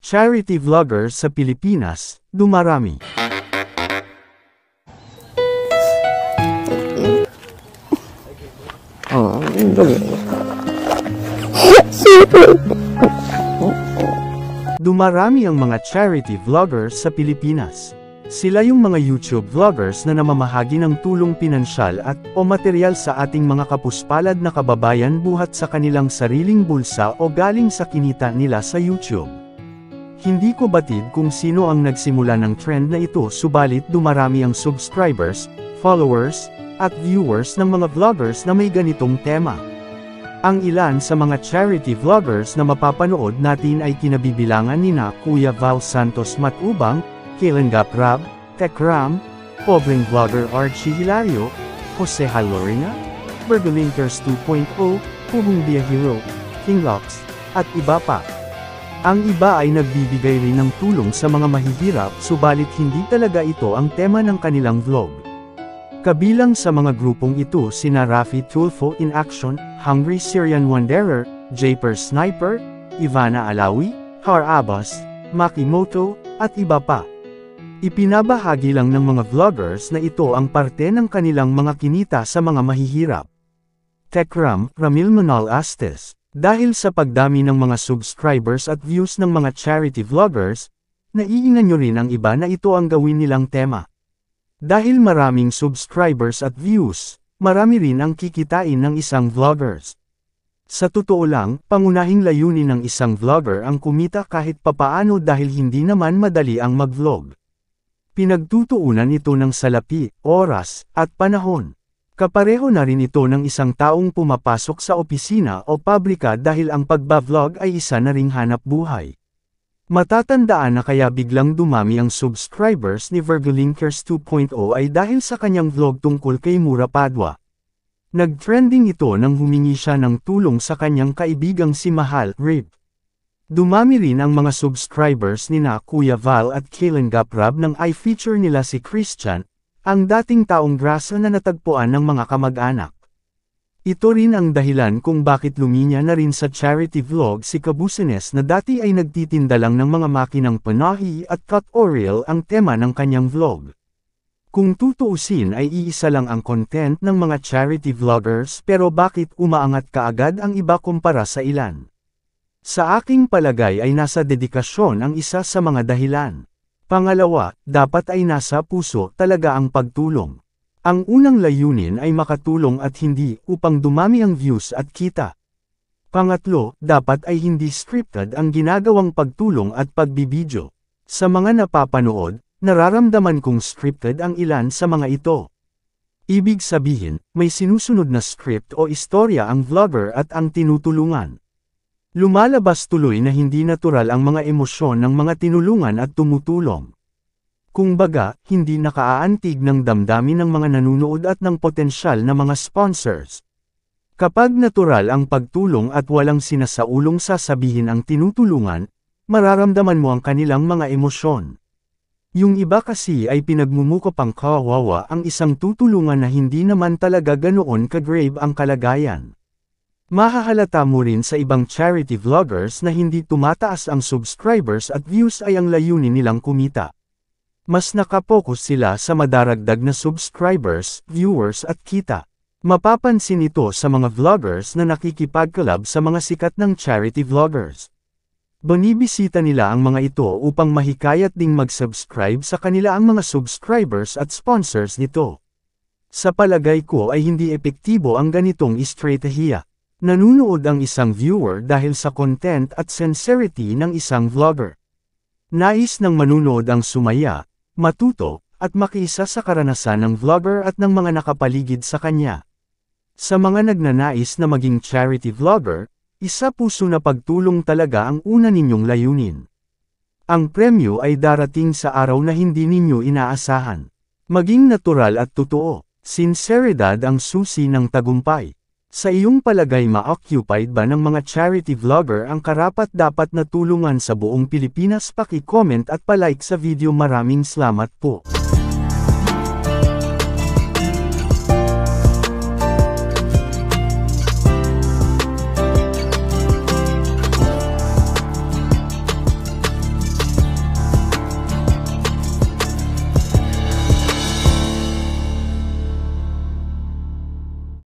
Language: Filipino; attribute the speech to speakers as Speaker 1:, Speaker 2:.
Speaker 1: Charity vloggers sa Pilipinas, dumarami. Dumarami ang mga charity vloggers sa Pilipinas. Sila yung mga YouTube vloggers na namamahagi ng tulong pinansyal at o material sa ating mga kapuspalad na kababayan buhat sa kanilang sariling bulsa o galing sa kinita nila sa YouTube. Hindi ko batid kung sino ang nagsimula ng trend na ito, subalit dumarami ang subscribers, followers, at viewers ng mga vloggers na may ganitong tema. Ang ilan sa mga charity vloggers na mapapanood natin ay kinabibilangan nina Kuya Val Santos Matubang, Kailengap Rab, Tekram, Pobreng Vlogger Archie Hilario, Jose Halorina, Bergalinkers 2.0, Pugong Hero, King Locks, at iba pa. Ang iba ay nagbibigay rin ng tulong sa mga mahihirap, subalit hindi talaga ito ang tema ng kanilang vlog. Kabilang sa mga grupong ito sina Rafi Tulfo in Action, Hungry Syrian Wanderer, Japer Sniper, Ivana Alawi, Har Abbas, Makimoto, at iba pa. Ipinabahagi lang ng mga vloggers na ito ang parte ng kanilang mga kinita sa mga mahihirap. Tekram, Ramil Manal Astes. Dahil sa pagdami ng mga subscribers at views ng mga charity vloggers, naiingan nyo rin ang iba na ito ang gawin nilang tema. Dahil maraming subscribers at views, marami rin ang kikitain ng isang vloggers. Sa totoo lang, pangunahing layunin ng isang vlogger ang kumita kahit papaano dahil hindi naman madali ang mag-vlog. Pinagtutuunan ito ng salapi, oras, at panahon. Kapareho na rin ito ng isang taong pumapasok sa opisina o pabrika dahil ang pagba-vlog ay isa na ring hanap buhay. Matatandaan na kaya biglang dumami ang subscribers ni Vergalinkers 2.0 ay dahil sa kanyang vlog tungkol kay Mura Padua. Nag-trending ito nang humingi siya ng tulong sa kanyang kaibigang si Mahal, Rib. Dumami rin ang mga subscribers nina Kuya Val at Kailengap Rab nang i-feature nila si Christian, ang dating taong grasa na natagpuan ng mga kamag-anak. Ito rin ang dahilan kung bakit luminya na rin sa charity vlog si Kabusenes na dati ay nagtitinda lang ng mga makinang panahi at cut oil ang tema ng kanyang vlog. Kung tutuusin ay iisa lang ang content ng mga charity vloggers, pero bakit umaangat kaagad ang iba kumpara sa ilan? Sa aking palagay ay nasa dedikasyon ang isa sa mga dahilan. Pangalawa, dapat ay nasa puso talaga ang pagtulong. Ang unang layunin ay makatulong at hindi upang dumami ang views at kita. Pangatlo, dapat ay hindi scripted ang ginagawang pagtulong at pagbibidyo. Sa mga napapanood, nararamdaman kong scripted ang ilan sa mga ito. Ibig sabihin, may sinusunod na script o istorya ang vlogger at ang tinutulungan. Lumalabas tuloy na hindi natural ang mga emosyon ng mga tinulungan at tumutulong. Kung baga, hindi nakaaantig ng damdamin ng mga nanunood at ng potensyal na mga sponsors. Kapag natural ang pagtulong at walang sinasaulong sasabihin ang tinutulungan, mararamdaman mo ang kanilang mga emosyon. Yung iba kasi ay pinagmumuko pang kawawa ang isang tutulungan na hindi naman talaga ganoon ka-grave ang kalagayan. Mahahalata mo rin sa ibang charity vloggers na hindi tumataas ang subscribers at views ay ang layunin nilang kumita. Mas nakapokus sila sa madaragdag na subscribers, viewers at kita. Mapapansin ito sa mga vloggers na nakikipagkalab sa mga sikat ng charity vloggers. Binibisita nila ang mga ito upang mahikayat ding mag-subscribe sa kanila ang mga subscribers at sponsors nito. Sa palagay ko ay hindi epektibo ang ganitong estratehiya. Nanunood ang isang viewer dahil sa content at sincerity ng isang vlogger. Nais ng manunood ang sumaya, matuto, at makiisa sa karanasan ng vlogger at ng mga nakapaligid sa kanya. Sa mga nagnanais na maging charity vlogger, isa puso na pagtulong talaga ang una ninyong layunin. Ang premyo ay darating sa araw na hindi ninyo inaasahan. Maging natural at totoo, sinseridad ang susi ng tagumpay. Sa iyong palagay ma-occupied ba ng mga charity vlogger ang karapat-dapat na tulungan sa buong Pilipinas? Paki-comment at palike sa video. Maraming salamat po.